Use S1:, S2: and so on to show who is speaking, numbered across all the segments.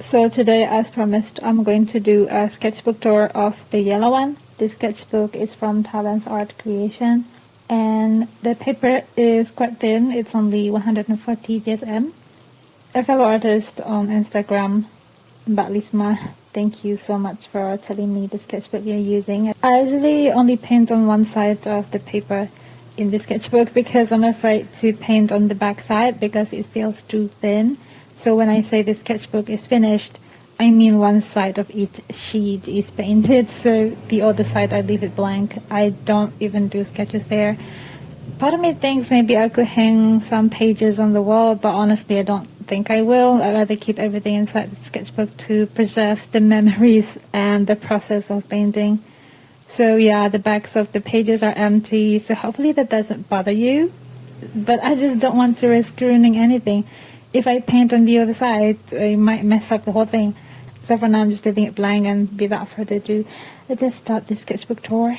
S1: So today, as promised, I'm going to do a sketchbook tour of the yellow one. This sketchbook is from Talent's Art Creation, and the paper is quite thin. It's only 140 GSM. A fellow artist on Instagram, Mbak Lisma, thank you so much for telling me the sketchbook you're using. I usually only paint on one side of the paper in the sketchbook because I'm afraid to paint on the back side because it feels too thin. So when I say the sketchbook is finished, I mean one side of each sheet is painted, so the other side I leave it blank. I don't even do sketches there. Part of me thinks maybe I could hang some pages on the wall, but honestly I don't think I will. I'd rather keep everything inside the sketchbook to preserve the memories and the process of painting. So yeah, the backs of the pages are empty, so hopefully that doesn't bother you. But I just don't want to risk ruining anything. If I paint on the other side, I might mess up the whole thing. So for now, I'm just leaving it blank, and without further ado, let's start the sketchbook tour.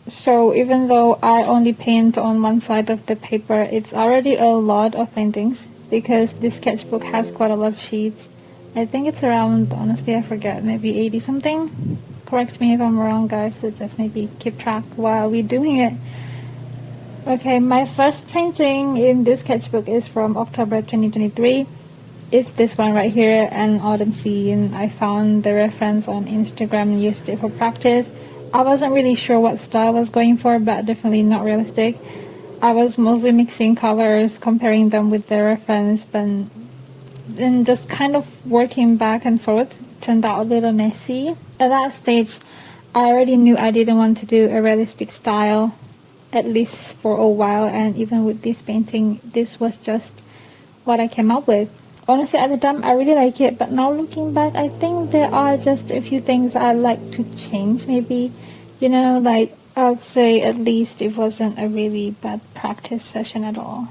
S1: So even though I only paint on one side of the paper, it's already a lot of paintings because this sketchbook has quite a lot of sheets. I think it's around, honestly I forget, maybe 80 something. Correct me if I'm wrong, guys, so just maybe keep track while we're doing it. Okay, my first painting in this sketchbook is from October 2023. It's this one right here, an autumn scene. I found the reference on Instagram and used it for practice. I wasn't really sure what style I was going for, but definitely not realistic. I was mostly mixing colors, comparing them with the reference, but then just kind of working back and forth. Turned out a little messy. At that stage, I already knew I didn't want to do a realistic style, at least for a while, and even with this painting, this was just what I came up with. Honestly, at the time, I really like it, but now looking back, I think there are just a few things I'd like to change, maybe. Like, I'd say at least it wasn't a really bad practice session at all.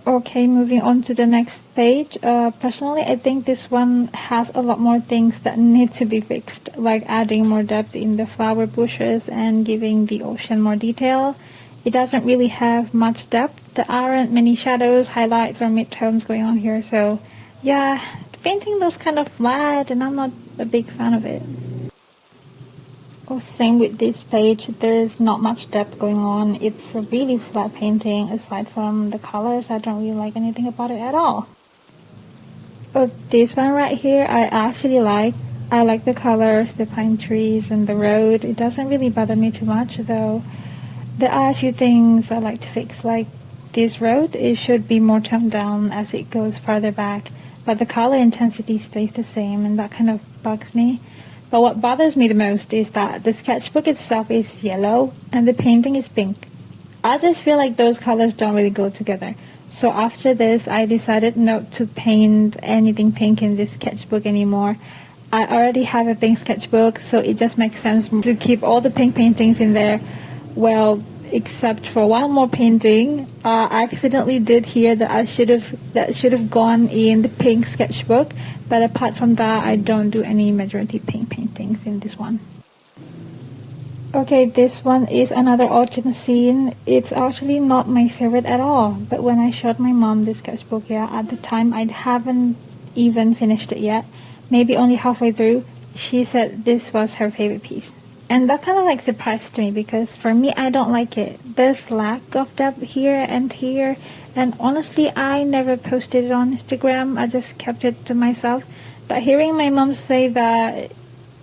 S1: Okay, moving on to the next page. Personally, I think this one has a lot more things that need to be fixed, like adding more depth in the flower bushes and giving the ocean more detail. It doesn't really have much depth. There aren't many shadows, highlights, or midtones going on here, so yeah, the painting looks kind of flat and I'm not a big fan of it. Same with this page, there's not much depth going on. It's a really flat painting. Aside from the colors, I don't really like anything about it at all. This one right here, I actually like. I like the colors, the pine trees, and the road. It doesn't really bother me too much, though. There are a few things I like to fix, like this road. It should be more toned down as it goes farther back, but the color intensity stays the same, and that kind of bugs me. But what bothers me the most is that the sketchbook itself is yellow and the painting is pink. I just feel like those colors don't really go together. So after this, I decided not to paint anything pink in this sketchbook anymore. I already have a pink sketchbook, so it just makes sense to keep all the pink paintings in there. Well, except for one more painting, I accidentally did here that should have gone in the pink sketchbook. But apart from that, I don't do any majority pink paintings in this one. Okay, this one is another autumn scene. It's actually not my favorite at all. But when I showed my mom this sketchbook, at the time I haven't even finished it yet. Maybe only halfway through, she said this was her favorite piece. And that kind of surprised me because for me, I don't like it. There's lack of depth here and here. And honestly, I never posted it on Instagram. I just kept it to myself. But hearing my mom say that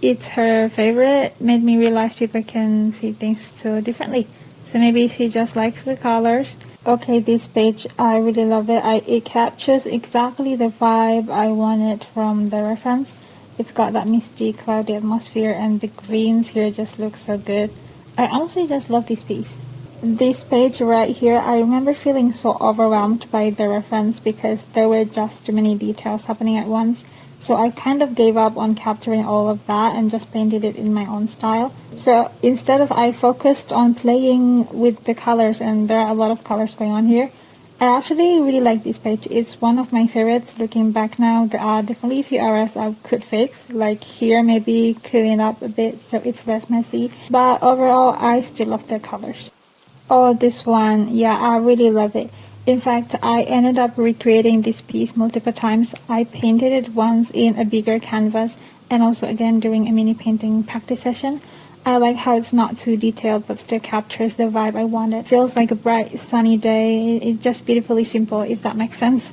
S1: it's her favorite made me realize people can see things so differently. So maybe she just likes the colors. Okay, this page, I really love it. It captures exactly the vibe I wanted from the reference. It's got that misty, cloudy atmosphere, and the greens here just look so good. I honestly just love this piece. This page right here, I remember feeling so overwhelmed by the reference because there were just too many details happening at once. So I kind of gave up on capturing all of that and just painted it in my own style. So instead of I focused on playing with the colors, and there are a lot of colors going on here. I actually really like this page. It's one of my favorites. Looking back now, there are definitely a few areas I could fix. Like here, maybe clean up a bit so it's less messy. But overall, I still love the colors. Oh, this one, yeah, I really love it. In fact, I ended up recreating this piece multiple times. I painted it once in a bigger canvas and also again during a mini painting practice session. I like how it's not too detailed but still captures the vibe I wanted. It feels like a bright sunny day. It's just beautifully simple, if that makes sense.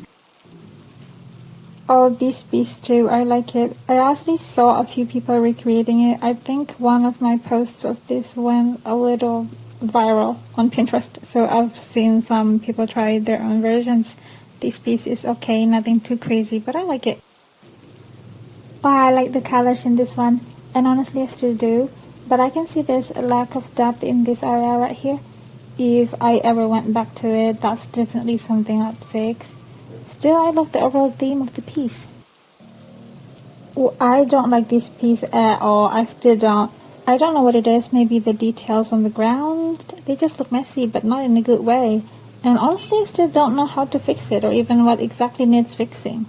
S1: Oh, this piece too, I like it. I actually saw a few people recreating it. I think one of my posts of this went a little viral on Pinterest, so I've seen some people try their own versions. This piece is okay, nothing too crazy, but I like it. Oh, I like the colors in this one, and honestly I still do, but I can see there's a lack of depth in this area right here. If I ever went back to it, that's definitely something I'd fix. Still, I love the overall theme of the piece. Oh, I don't like this piece at all. I still don't. I don't know what it is. Maybe the details on the ground. They just look messy, but not in a good way. And honestly, I still don't know how to fix it or even what exactly needs fixing.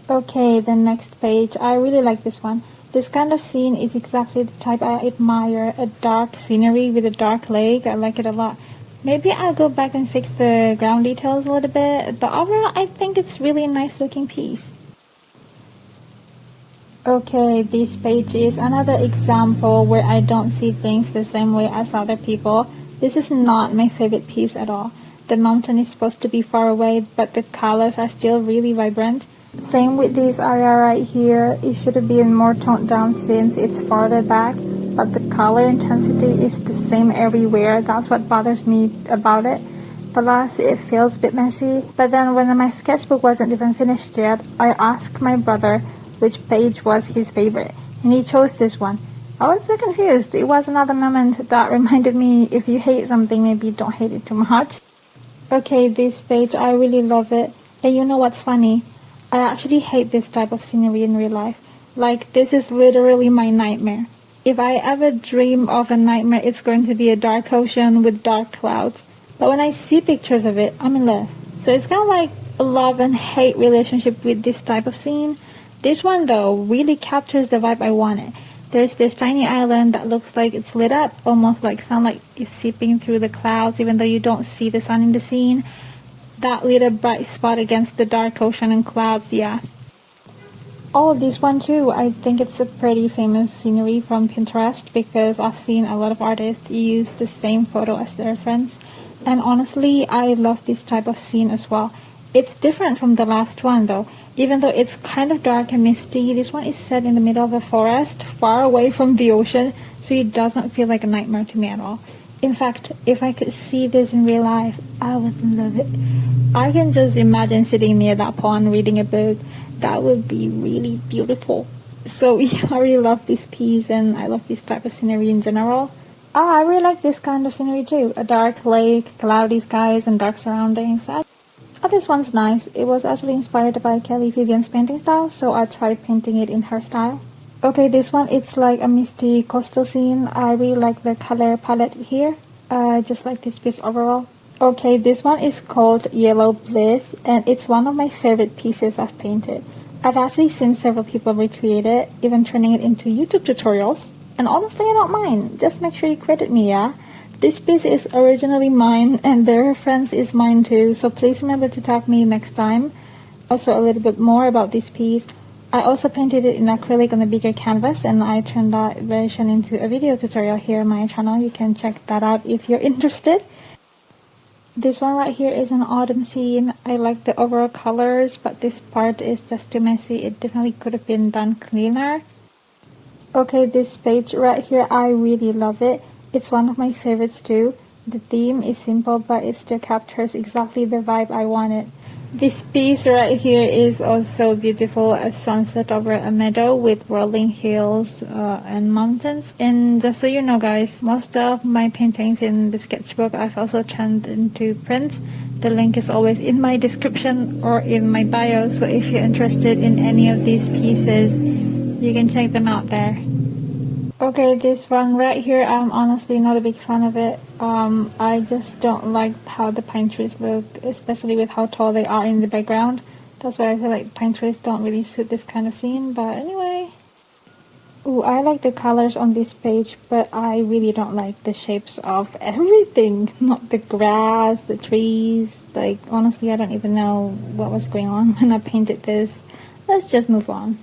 S1: Okay, the next page. I really like this one. This kind of scene is exactly the type I admire. A dark scenery with a dark lake. I like it a lot. Maybe I'll go back and fix the ground details a little bit, but overall I think it's really a nice looking piece. Okay, this page is another example where I don't see things the same way as other people. This is not my favorite piece at all. The mountain is supposed to be far away, but the colors are still really vibrant. Same with this area right here. It should have been more toned down since it's farther back, but the color intensity is the same everywhere. That's what bothers me about it. Plus, it feels a bit messy. But then when my sketchbook wasn't even finished yet, I asked my brother which page was his favorite, and he chose this one. I was so confused. It was another moment that reminded me, if you hate something, maybe don't hate it too much. Okay, this page, I really love it. And you know what's funny? I actually hate this type of scenery in real life. Like, this is literally my nightmare. If I ever dream of a nightmare, it's going to be a dark ocean with dark clouds. But when I see pictures of it, I'm in love. So it's kind of like a love and hate relationship with this type of scene. This one, though, really captures the vibe I wanted. There's this tiny island that looks like it's lit up, almost like sunlight is seeping through the clouds, even though you don't see the sun in the scene. That little bright spot against the dark ocean and clouds, yeah. Oh, this one too. I think it's a pretty famous scenery from Pinterest because I've seen a lot of artists use the same photo as their reference. And honestly, I love this type of scene as well. It's different from the last one though. Even though it's kind of dark and misty, this one is set in the middle of a forest, far away from the ocean, so it doesn't feel like a nightmare to me at all. In fact, if I could see this in real life, I would love it. I can just imagine sitting near that pond reading a book. That would be really beautiful. So yeah, I really love this piece and I love this type of scenery in general. I really like this kind of scenery too. A dark lake, cloudy skies, and dark surroundings. This one's nice. It was actually inspired by Kelly Vivian's painting style, so I tried painting it in her style. Okay, this one, it's like a misty coastal scene. I really like the color palette here. I just like this piece overall. Okay, this one is called Yellow Bliss, and it's one of my favorite pieces I've painted. I've actually seen several people recreate it, even turning it into YouTube tutorials. And honestly, I don't mind. Just make sure you credit me, yeah? This piece is originally mine, and the reference is mine too, so please remember to tag me next time. Also, a little bit more about this piece. I also painted it in acrylic on a bigger canvas, and I turned that version into a video tutorial here on my channel. You can check that out if you're interested. This one right here is an autumn scene. I like the overall colors, but this part is just too messy. It definitely could have been done cleaner. Okay, this page right here, I really love it. It's one of my favorites too. The theme is simple, but it still captures exactly the vibe I wanted. This piece right here is also beautiful, a sunset over a meadow with rolling hills and mountains. And just so you know guys, most of my paintings in the sketchbook I've also turned into prints. The link is always in my description or in my bio, so if you're interested in any of these pieces, you can check them out there. Okay, this one right here, I'm honestly not a big fan of it. I just don't like how the pine trees look, especially with how tall they are in the background. That's why I feel like pine trees don't really suit this kind of scene, but anyway. Ooh, I like the colors on this page, but I really don't like the shapes of everything. Not the grass, the trees. Like, honestly, I don't even know what was going on when I painted this. Let's just move on.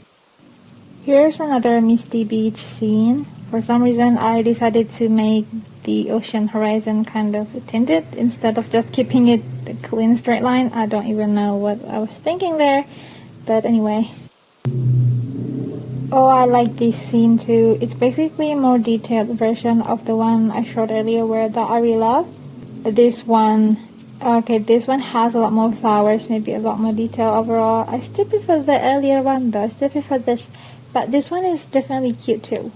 S1: Here's another misty beach scene. For some reason, I decided to make the ocean horizon kind of tinted instead of just keeping it a clean straight line. I don't even know what I was thinking there, but anyway. Oh, I like this scene too. It's basically a more detailed version of the one I showed earlier where that I really love. This one has a lot more flowers, maybe a lot more detail overall. I still prefer the earlier one though, I still prefer this, but this one is definitely cute too.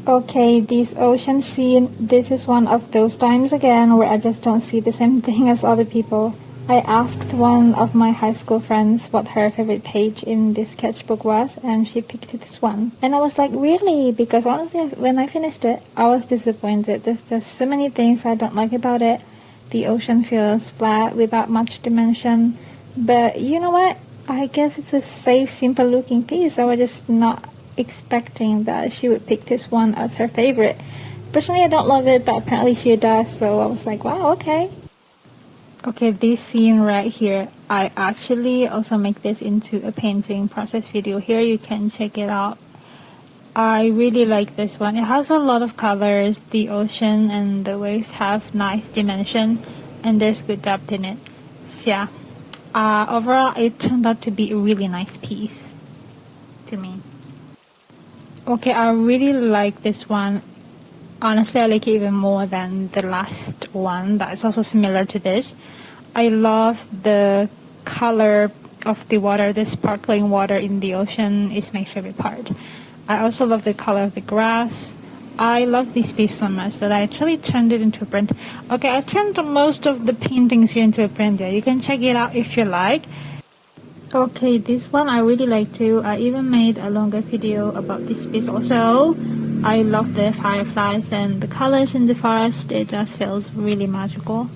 S1: Okay, this ocean scene, this is one of those times again where I just don't see the same thing as other people. I asked one of my high school friends what her favorite page in this sketchbook was, and she picked this one. And I was like, really? Because honestly, when I finished it, I was disappointed. There's just so many things I don't like about it. The ocean feels flat without much dimension. But you know what? I guess it's a safe, simple looking piece. I was just not expecting that she would pick this one as her favorite. Personally, I don't love it, but apparently she does, so I was like, wow, okay. Okay, this scene right here, I actually also make this into a painting process video. Here you can check it out. I really like this one. It has a lot of colors. The ocean and the waves have nice dimension, and there's good depth in it. So yeah, overall it turned out to be a really nice piece to me. Okay, I really like this one. Honestly, I like it even more than the last one that is also similar to this. I love the color of the water. The sparkling water in the ocean is my favorite part. I also love the color of the grass. I love this piece so much that I actually turned it into a print. Okay, I turned most of the paintings here into a print. Yeah, you can check it out if you like. Okay, this one I really like too. I even made a longer video about this piece also. I love the fireflies and the colors in the forest. It just feels really magical.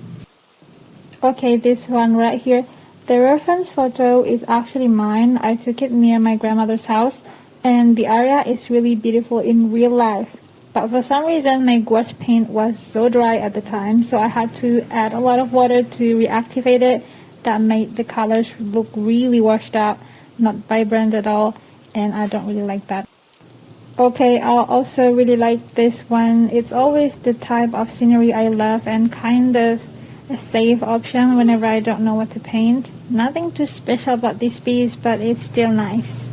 S1: Okay, this one right here. The reference photo is actually mine. I took it near my grandmother's house, and the area is really beautiful in real life. But for some reason, my gouache paint was so dry at the time, so I had to add a lot of water to reactivate it. That made the colors look really washed out, not vibrant at all, and I don't really like that. Okay, I also really like this one. It's always the type of scenery I love and kind of a safe option whenever I don't know what to paint. Nothing too special about this piece, but it's still nice.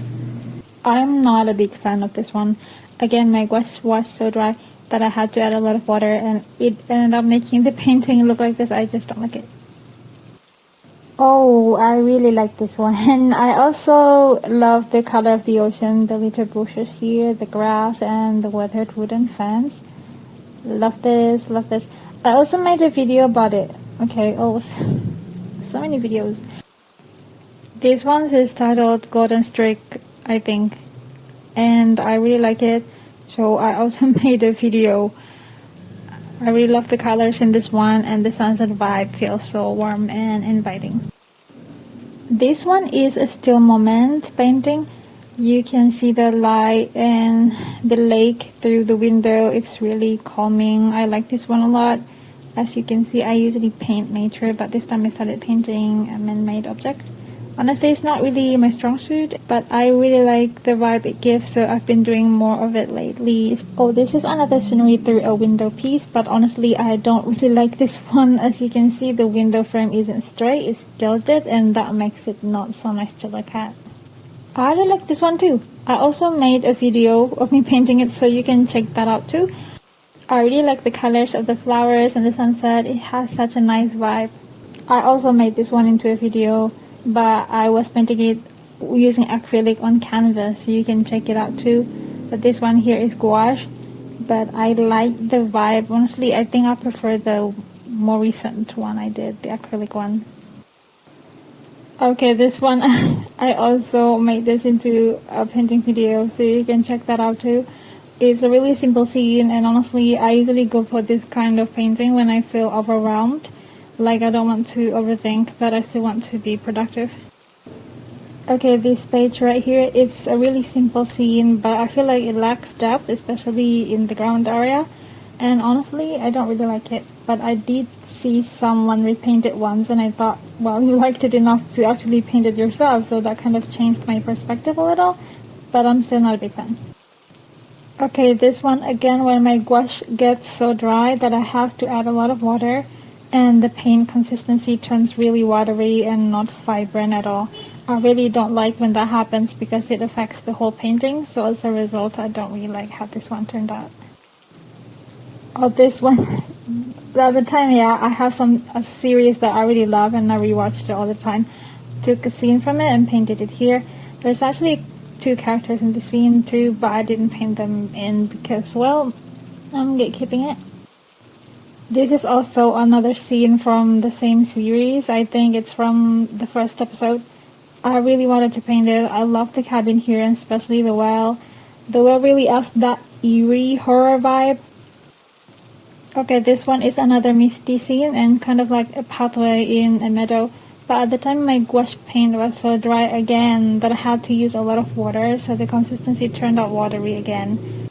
S1: I'm not a big fan of this one. Again, my gouache was so dry that I had to add a lot of water, and it ended up making the painting look like this. I just don't like it. Oh, I really like this one. I also love the color of the ocean, the little bushes here, the grass, and the weathered wooden fence. Love this, love this. I also made a video about it. Okay, so many videos. This one is titled Golden Streak, I think, and I really like it. So I also made a video. I really love the colors in this one, and the sunset vibe feels so warm and inviting. This one is a still moment painting. You can see the light and the lake through the window. It's really calming. I like this one a lot. As you can see, I usually paint nature, but this time I started painting a man-made object. Honestly, it's not really my strong suit, but I really like the vibe it gives, so I've been doing more of it lately. Oh, this is another scenery through a window piece, but honestly, I don't really like this one. As you can see, the window frame isn't straight, it's tilted, and that makes it not so nice to look at. I really like this one too. I also made a video of me painting it, so you can check that out too. I really like the colors of the flowers and the sunset. It has such a nice vibe. I also made this one into a video, but I was painting it using acrylic on canvas, so you can check it out too. But this one here is gouache, but I like the vibe. Honestly, I think I prefer the more recent one I did, the acrylic one. Okay, this one I also made this into a painting video, so you can check that out too. It's a really simple scene, and honestly, I usually go for this kind of painting when I feel overwhelmed. Like I don't want to overthink, but I still want to be productive. Okay, this page right here, it's a really simple scene, but I feel like it lacks depth, especially in the ground area. And honestly, I don't really like it. But I did see someone repaint it once, and I thought, well, you liked it enough to actually paint it yourself, so that kind of changed my perspective a little. But I'm still not a big fan. Okay, this one again, when my gouache gets so dry that I have to add a lot of water, and the paint consistency turns really watery and not vibrant at all. I really don't like when that happens because it affects the whole painting, so as a result I don't really like how this one turned out. Oh, this one, the other time, yeah, I have a series that I really love and I rewatched it all the time. Took a scene from it and painted it here. There's actually 2 characters in the scene too, but I didn't paint them in because, well, I'm gatekeeping it. This is also another scene from the same series. I think it's from the first episode. I really wanted to paint it. I love the cabin here, and especially the well. The well really adds that eerie horror vibe. Okay, this one is another misty scene and kind of like a pathway in a meadow. But at the time my gouache paint was so dry again that I had to use a lot of water, so the consistency turned out watery again.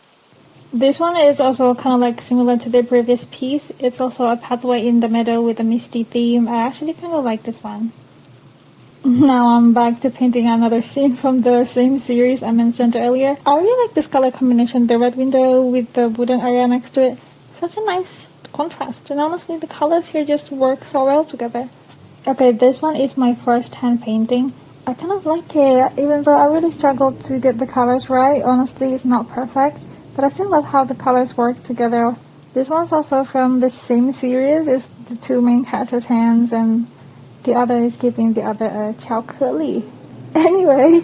S1: This one is also kind of like similar to the previous piece. It's also a pathway in the meadow with a misty theme. I actually kind of like this one. Now I'm back to painting another scene from the same series I mentioned earlier. I really like this color combination, the red window with the wooden area next to it. Such a nice contrast, and honestly the colors here just work so well together. Okay, this one is my first hand painting. I kind of like it, even though I really struggled to get the colors right. Honestly, it's not perfect, but I still love how the colors work together. This one's also from the same series. It's the 2 main characters' hands, and the other is giving the other a chocolate. Anyway,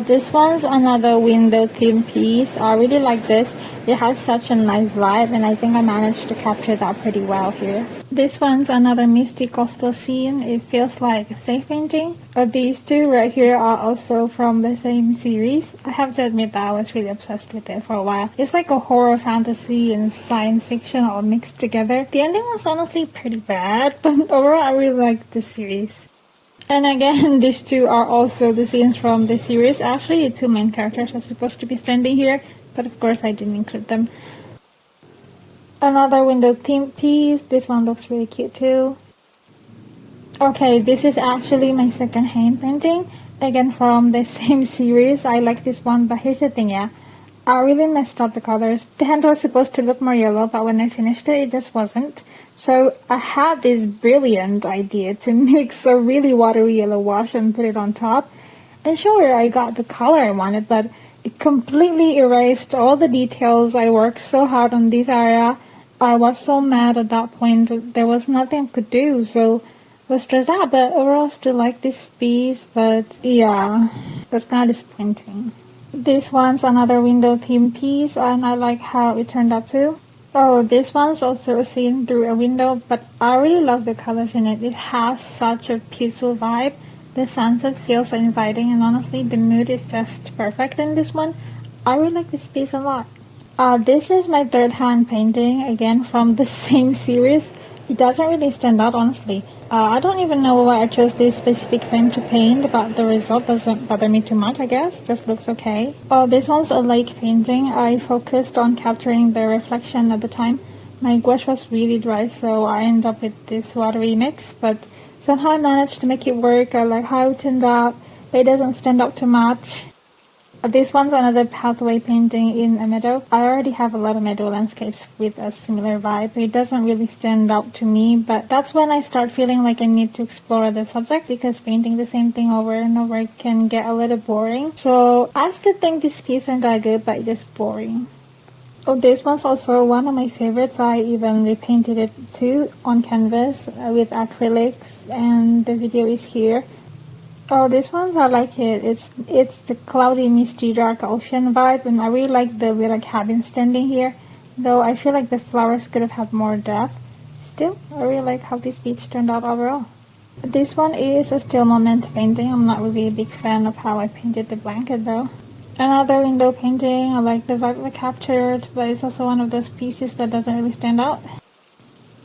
S1: this one's another window theme piece. I really like this. It has such a nice vibe, and I think I managed to capture that pretty well here. This one's another misty coastal scene. It feels like a safe painting. These 2 right here are also from the same series. I have to admit that I was really obsessed with it for a while. It's like a horror, fantasy, and science fiction all mixed together. The ending was honestly pretty bad, but overall I really like this series. And again, these 2 are also the scenes from the series. Actually, the 2 main characters are supposed to be standing here, but of course I didn't include them. Another window theme piece. This one looks really cute too. Okay, this is actually my second hand painting. Again from the same series. I like this one, but here's the thing, yeah. I really messed up the colors. The hand was supposed to look more yellow, but when I finished it, it just wasn't. So I had this brilliant idea to mix a really watery yellow wash and put it on top. And sure, I got the color I wanted, but it completely erased all the details. I worked so hard on this area. I was so mad at that point. There was nothing I could do, so I was stressed out. But overall, I still like this piece. But yeah, that's kind of disappointing. This one's another window theme piece, and I like how it turned out too. Oh, this one's also seen through a window, but I really love the colors in it. It has such a peaceful vibe. The sunset feels so inviting, and honestly, the mood is just perfect in this one. I really like this piece a lot. This is my third hand painting, again from the same series. It doesn't really stand out, honestly. I don't even know why I chose this specific frame to paint, but the result doesn't bother me too much, I guess. Just looks okay. This one's a lake painting. I focused on capturing the reflection at the time. My gouache was really dry, so I ended up with this watery mix, but somehow I managed to make it work. I like how it turned out, but it doesn't stand out too much. This one's another pathway painting in a meadow. I already have a lot of meadow landscapes with a similar vibe, so it doesn't really stand out to me, but that's when I start feeling like I need to explore the subject, because painting the same thing over and over can get a little boring. So I still think this piece turned out good, but it's just boring. This one's also one of my favorites. I even repainted it too on canvas with acrylics, and the video is here. This one's, I like it. It's the cloudy, misty, dark ocean vibe, and I really like the little cabin standing here, though I feel like the flowers could have had more depth. Still, I really like how this beach turned out overall. This one is a still moment painting. I'm not really a big fan of how I painted the blanket though. Another window painting. I like the vibe I captured, but it's also one of those pieces that doesn't really stand out.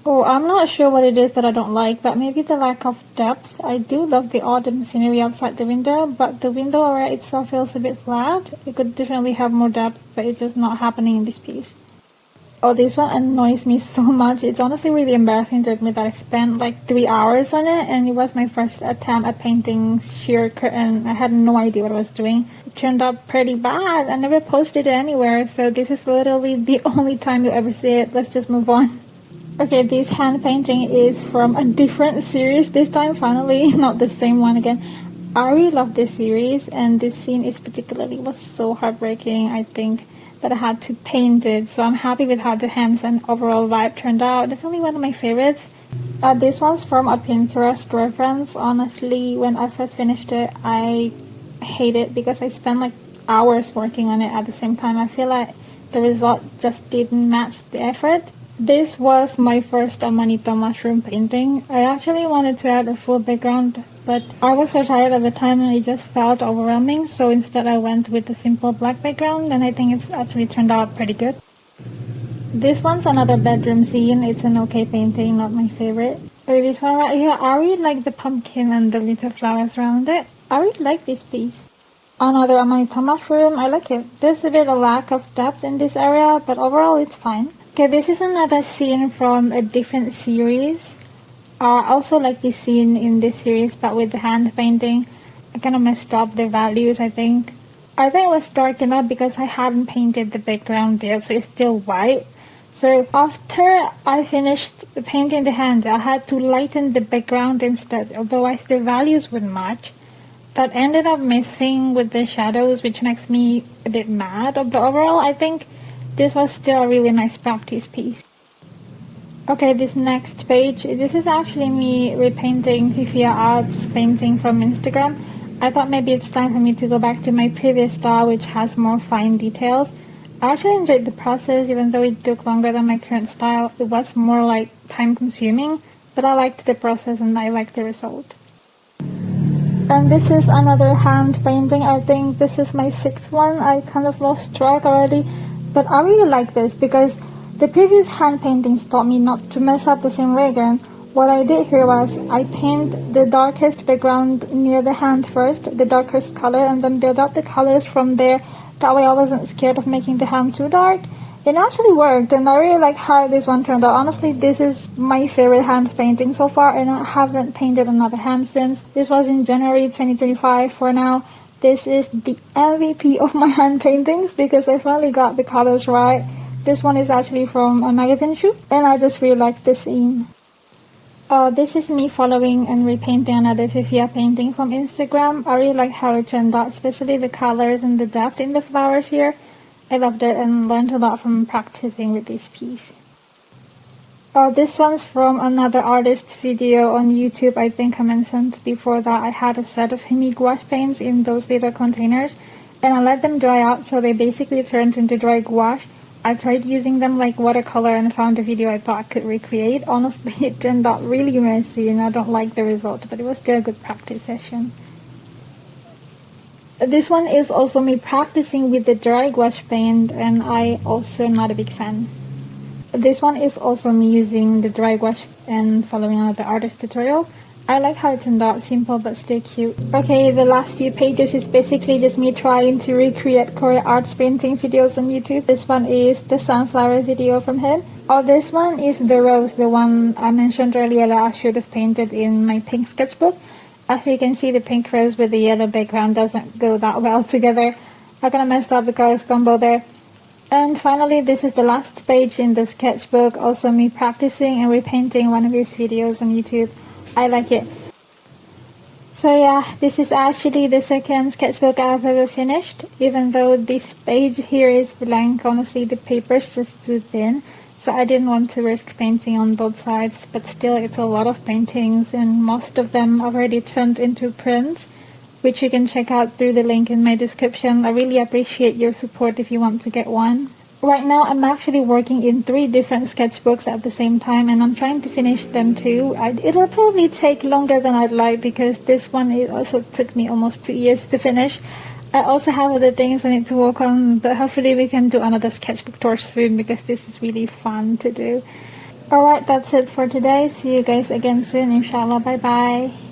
S1: Oh, I'm not sure what it is that I don't like, but maybe the lack of depth. I do love the autumn scenery outside the window, but the window area itself feels a bit flat. It could definitely have more depth, but it's just not happening in this piece. Oh, this one annoys me so much. It's honestly really embarrassing to admit that I spent like 3 hours on it, and it was my first attempt at painting sheer curtain. I had no idea what I was doing. It turned out pretty bad. I never posted it anywhere, so this is literally the only time you'll ever see it. Let's just move on. Okay, this hand painting is from a different series this time, finally, not the same one again. I really love this series, and this scene is particularly was so heartbreaking, I think, that I had to paint it. So I'm happy with how the hands and overall vibe turned out. Definitely one of my favorites. This one's from a Pinterest reference. Honestly, when I first finished it, I hate it because I spent like hours working on it at the same time. I feel like the result just didn't match the effort. This was my first Amanita mushroom painting. I actually wanted to add a full background, but I was so tired at the time and it just felt overwhelming, so instead I went with a simple black background, and I think it's actually turned out pretty good. This one's another bedroom scene. It's an okay painting, not my favorite. This one right here, I really like the pumpkin and the little flowers around it. I really like this piece. Another Amanita mushroom, I like it. There's a bit of lack of depth in this area, but overall it's fine. Okay, this is another scene from a different series. I also like this scene in this series, but with the hand painting, I kind of messed up the values, I think. I think it was dark enough because I hadn't painted the background yet, so it's still white. So after I finished painting the hand, I had to lighten the background instead, otherwise the values wouldn't match. That ended up missing with the shadows, which makes me a bit mad. But overall, I think this was still a really nice practice piece. Okay, this next page, this is actually me repainting Fifia Art's painting from Instagram. I thought maybe it's time for me to go back to my previous style, which has more fine details. I actually enjoyed the process, even though it took longer than my current style. It was more like time consuming, but I liked the process and I liked the result. And this is another hand painting. I think this is my 6th one. I kind of lost track already. But I really like this because the previous hand paintings taught me not to mess up the same way again. What I did here was I paint the darkest background near the hand first, the darkest color, and then build up the colors from there. That way I wasn't scared of making the hand too dark. It actually worked, and I really like how this one turned out. Honestly, this is my favorite hand painting so far, and I haven't painted another hand since. This was in January 2025 for now. This is the MVP of my hand paintings because I finally got the colors right. This one is actually from a magazine shoot, and I just really like the scene. This is me following and repainting another Fifia painting from Instagram. I really like how it turned out, especially the colors and the depth in the flowers here. I loved it and learned a lot from practicing with this piece. This one's from another artist's video on YouTube. I think I mentioned before that I had a set of Himi gouache paints in those little containers, and I let them dry out, so they basically turned into dry gouache. I tried using them like watercolor and found a video I thought I could recreate. Honestly, it turned out really messy and I don't like the result, but it was still a good practice session. This one is also me practicing with the dry gouache paint, and I also am not a big fan. This one is also me using the dry gouache and following another artist tutorial. I like how it turned out, simple but still cute. Okay, the last few pages is basically just me trying to recreate Korea arts painting videos on YouTube. This one is the sunflower video from him. This one is the rose, the one I mentioned earlier that I should have painted in my pink sketchbook. As you can see, the pink rose with the yellow background doesn't go that well together. I kind of messed up the colors combo there. And finally, this is the last page in the sketchbook, also me practicing and repainting one of his videos on YouTube. I like it. So yeah, this is actually the second sketchbook I've ever finished. Even though this page here is blank, honestly the paper's just too thin. So I didn't want to risk painting on both sides, but still it's a lot of paintings and most of them already turned into prints, which you can check out through the link in my description. I really appreciate your support if you want to get one. Right now I'm actually working in 3 different sketchbooks at the same time, and I'm trying to finish them too. It'll probably take longer than I'd like because this one it also took me almost 2 years to finish. I also have other things I need to work on, but hopefully we can do another sketchbook tour soon because this is really fun to do. Alright, that's it for today. See you guys again soon, inshallah. Bye bye.